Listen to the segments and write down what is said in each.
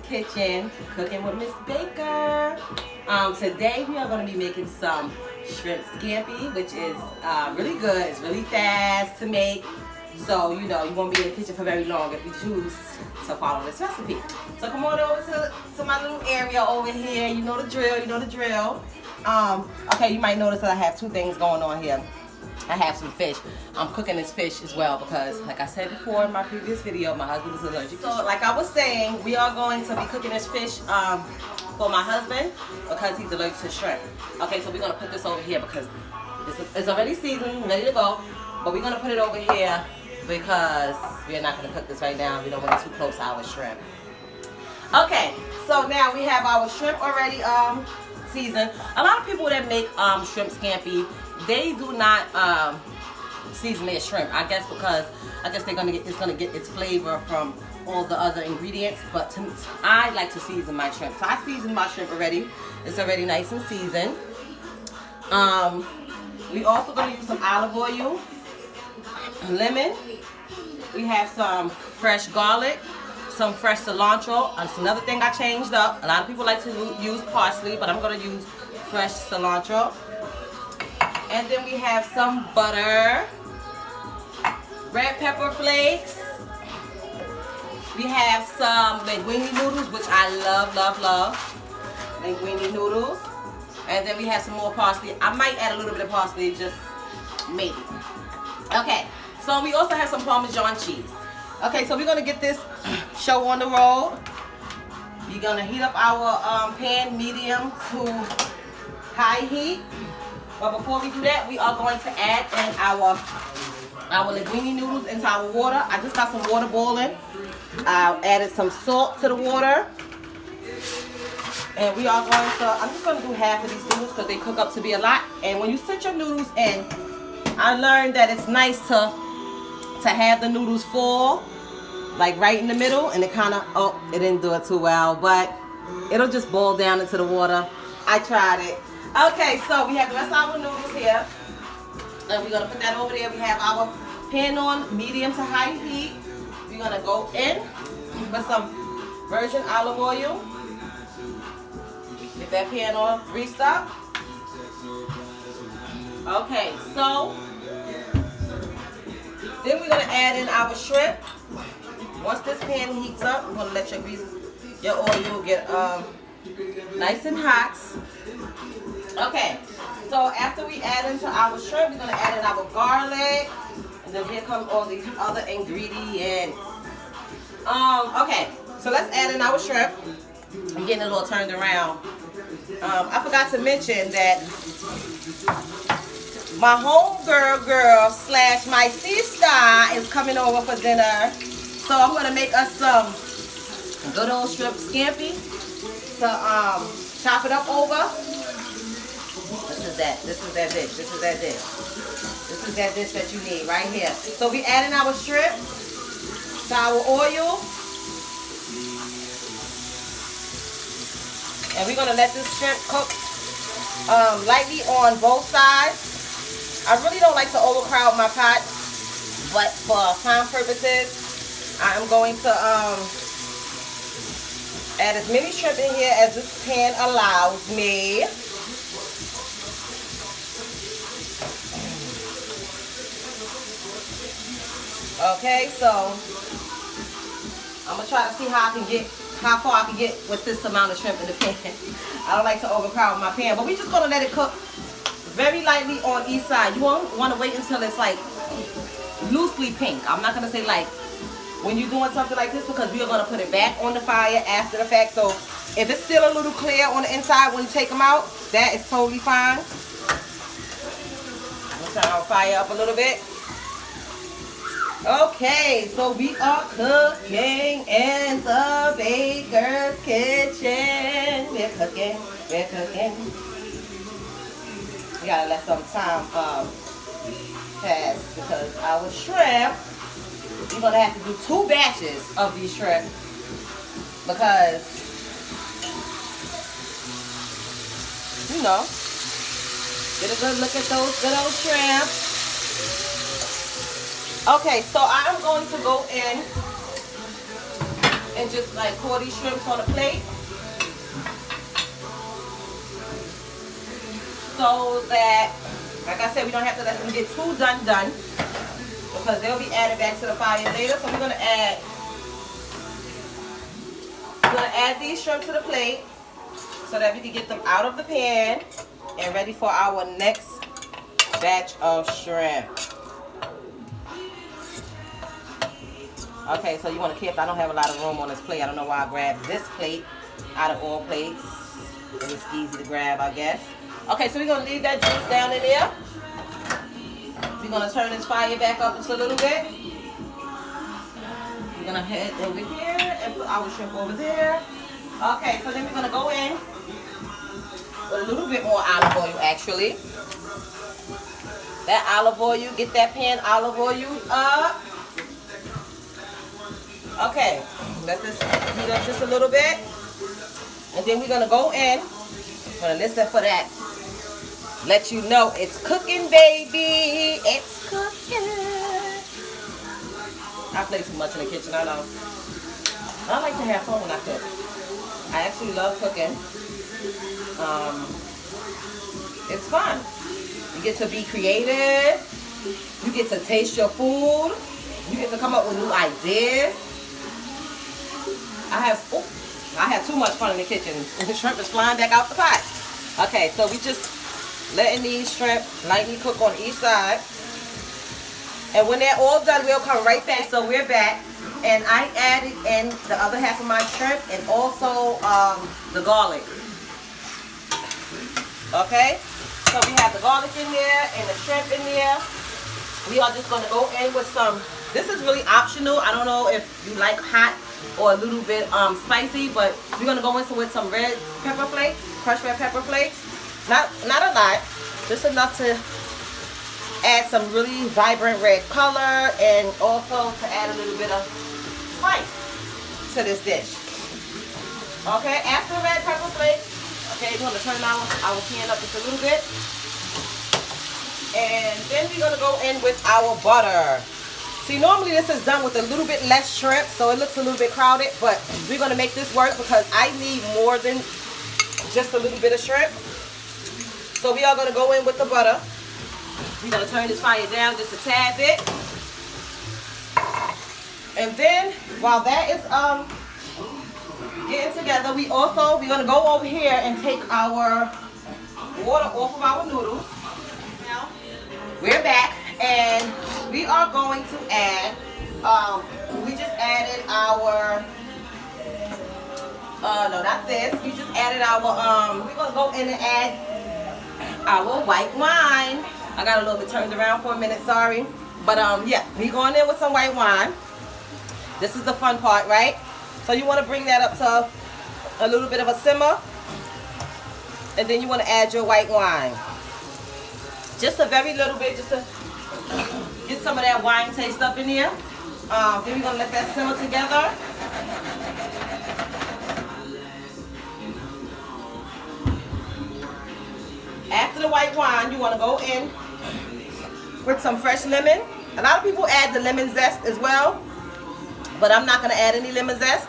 kitchen, cooking with Miss Baker. Today we are going to be making some shrimp scampi, which is really good. It's really fast to make. So, you know, you won't be in the kitchen for very long if you choose to follow this recipe. So come on over to my little area over here. You know the drill, you know the drill. Okay, you might notice that I have two things going on here. I have some fish. I'm cooking this fish as well because, like I said before in my previous video, my husband is allergic. So, like I was saying, we are going to be cooking this fish for my husband because he's allergic to shrimp. Okay, so we're going to put this over here because it's already seasoned, ready to go. But we're going to put it over here because we're not going to cook this right now. We don't want it too close to our shrimp. Okay, so now we have our shrimp already seasoned. A lot of people that make shrimp scampi, they do not season their shrimp. I guess because it's gonna get its flavor from all the other ingredients. But I like to season my shrimp. So I seasoned my shrimp already. It's already nice and seasoned. We also gonna use some olive oil, lemon. We have some fresh garlic, some fresh cilantro. That's another thing I changed up. A lot of people like to use parsley, but I'm gonna use fresh cilantro. And then we have some butter, red pepper flakes. We have some linguini noodles, which I love, love, love. Linguini noodles. And then we have some more parsley. I might add a little bit of parsley, just maybe. Okay, so we also have some Parmesan cheese. Okay, so we're gonna get this show on the road. We're gonna heat up our pan medium to high heat. But before we do that, we are going to add in our linguini noodles into our water. I just got some water boiling. I added some salt to the water. And we are going to, I'm just going to do half of these noodles because they cook up to be a lot. And when you set your noodles in, I learned that it's nice to have the noodles full, like right in the middle. And it kind of, oh, it didn't do it too well. But it'll just boil down into the water. I tried it. Okay, so we have the rest of our noodles here. And we're going to put that over there. We have our pan on medium to high heat. We're going to go in with some virgin olive oil. Get that pan on greased up. Okay, so then we're going to add in our shrimp. Once this pan heats up, we're going to let your oil get nice and hot. Okay, so after we add into our shrimp, we're going to add in our garlic. And then here come all these other ingredients. Okay, so let's add in our shrimp. I'm getting a little turned around. I forgot to mention that my homegirl girl / my sister is coming over for dinner. So I'm going to make us some good old shrimp scampi to chop it up over. This is that dish. This is that dish. This is that dish that you need right here. So we add in our shrimp to our oil. And we're going to let this shrimp cook lightly on both sides. I really don't like to overcrowd my pot, but for time purposes, I am going to add as many shrimp in here as this pan allows me. Okay, so I'm gonna try to see how far I can get with this amount of shrimp in the pan. I don't like to overcrowd my pan, but we're just gonna let it cook very lightly on each side. You won't want to wait until it's like loosely pink. I'm not gonna say like when you're doing something like this because we are gonna put it back on the fire after the fact. So if it's still a little clear on the inside when you take them out, that is totally fine. I'm gonna turn our fire up a little bit. Okay, so we are cooking in the baker's kitchen. We're cooking. We gotta let some time pass because our shrimp, we're gonna have to do 2 batches of these shrimp because, you know, get a good look at those good old shrimp. Okay, so I'm going to go in and just like pour these shrimps on a plate. So that, like I said, we don't have to let them get too done because they'll be added back to the fire later. So we're gonna add these shrimp to the plate so that we can get them out of the pan and ready for our next batch of shrimp. Okay, so you want to careful. I don't have a lot of room on this plate. I don't know why I grabbed this plate out of all plates. It was easy to grab, I guess. Okay, so we're going to leave that juice down in there. We're going to turn this fire back up just a little bit. We're going to head over here and put our shrimp over there. Okay, so then we're going to go in with a little bit more olive oil, actually. That olive oil, get that pan olive oil up. Okay, let this heat up just a little bit. And then we're going to go in. I'm going to listen for that. Let you know it's cooking, baby. It's cooking. I play too much in the kitchen, I know. I like to have fun when I cook. I actually love cooking. It's fun. You get to be creative. You get to taste your food. You get to come up with new ideas. I have too much fun in the kitchen. The shrimp is flying back out the pot. Okay, so we just letting these shrimp lightly cook on each side. And when they're all done, we'll come right back. So we're back. And I added in the other half of my shrimp and also the garlic. Okay? So we have the garlic in there and the shrimp in there. We are just going to go in with some, this is really optional. I don't know if you like hot or a little bit spicy, but we're going to go in with some red pepper flakes, crushed red pepper flakes. Not a lot, just enough to add some really vibrant red color and also to add a little bit of spice to this dish. Okay, after the red pepper flakes, okay, we're going to turn our pan up just a little bit. And then we're going to go in with our butter. See, normally this is done with a little bit less shrimp, so it looks a little bit crowded, but we're going to make this work because I need more than just a little bit of shrimp. So we are going to go in with the butter. We're going to turn this fire down just a tad bit. And then, while that is getting together, we're going to go over here and take our water off of our noodles. Now, we're back. And we are going to add, we just added our, no, not this. We just added our, we're going to go in and add our white wine. I got a little bit turned around for a minute, sorry. But, yeah, we're going in with some white wine. This is the fun part, right? So you want to bring that up to a little bit of a simmer. And then you want to add your white wine. Just a very little bit, just to get some of that wine taste up in here. Then we're going to let that simmer together. After the white wine, you want to go in with some fresh lemon. A lot of people add the lemon zest as well, but I'm not going to add any lemon zest.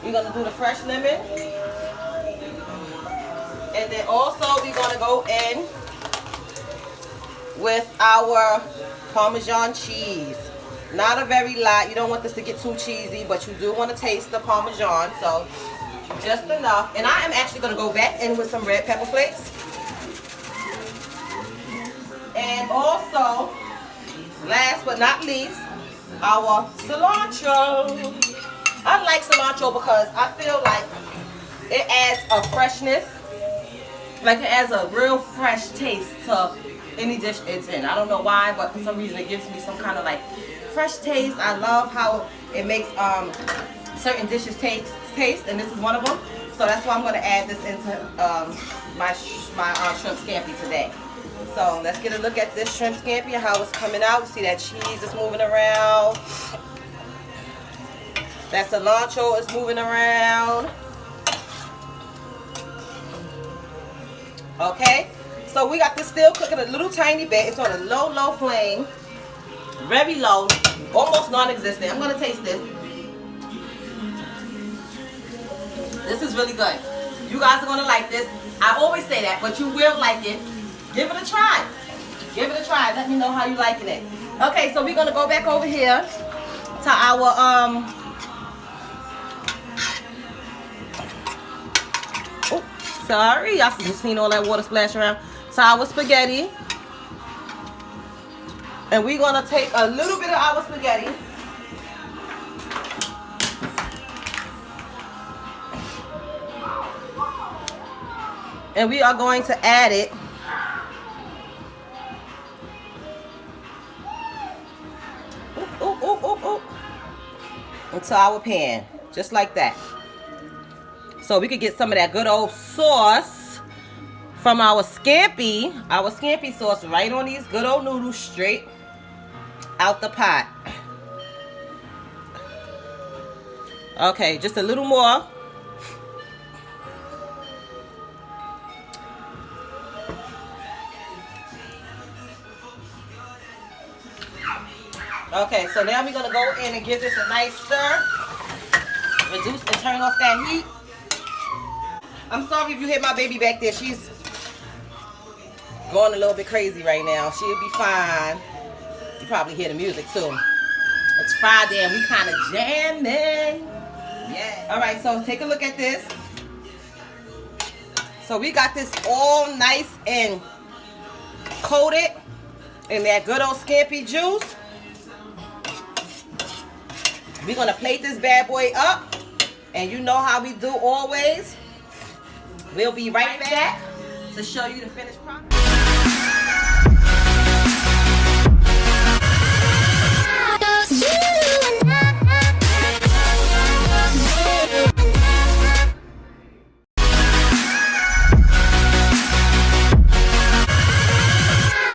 We're going to do the fresh lemon. And then also we're going to go in with our Parmesan cheese. Not a very lot. You don't want this to get too cheesy, but you do want to taste the Parmesan, so just enough. And I am actually going to go back in with some red pepper flakes. And also, last but not least, our cilantro. I like cilantro because I feel like it adds a freshness. Like it adds a real fresh taste to any dish it's in. I don't know why, but for some reason it gives me some kind of like fresh taste. I love how it makes certain dishes taste, and this is one of them. So that's why I'm going to add this into my shrimp scampi today. So let's get a look at this shrimp scampi and how it's coming out. See that cheese is moving around. That cilantro is moving around. Okay, so we got this still cooking a little tiny bit. It's on a low flame. Very low, almost non-existent. I'm going to taste this. This is really good. You guys are gonna like this. I always say that, but you will like it. Give it a try. Give it a try. Let me know how you liking it. Okay, so we're gonna go back over here to our oh, sorry, y'all just seen all that water splash around. To our spaghetti. And we're gonna take a little bit of our spaghetti. And we are going to add it into our pan, just like that. So we could get some of that good old sauce from our Scampi sauce right on these good old noodles straight out the pot. Okay, just a little more. Okay, so now we're gonna go in and give this a nice stir. Reduce and turn off that heat. I'm sorry if you hear my baby back there. She's going a little bit crazy right now. She'll be fine. You probably hear the music too. It's Friday and we kind of jamming. Yeah. All right, so take a look at this. So we got this all nice and coated in that good old Scampi juice. We're gonna plate this bad boy up, and you know how we do always. We'll be right back to show you the finished product.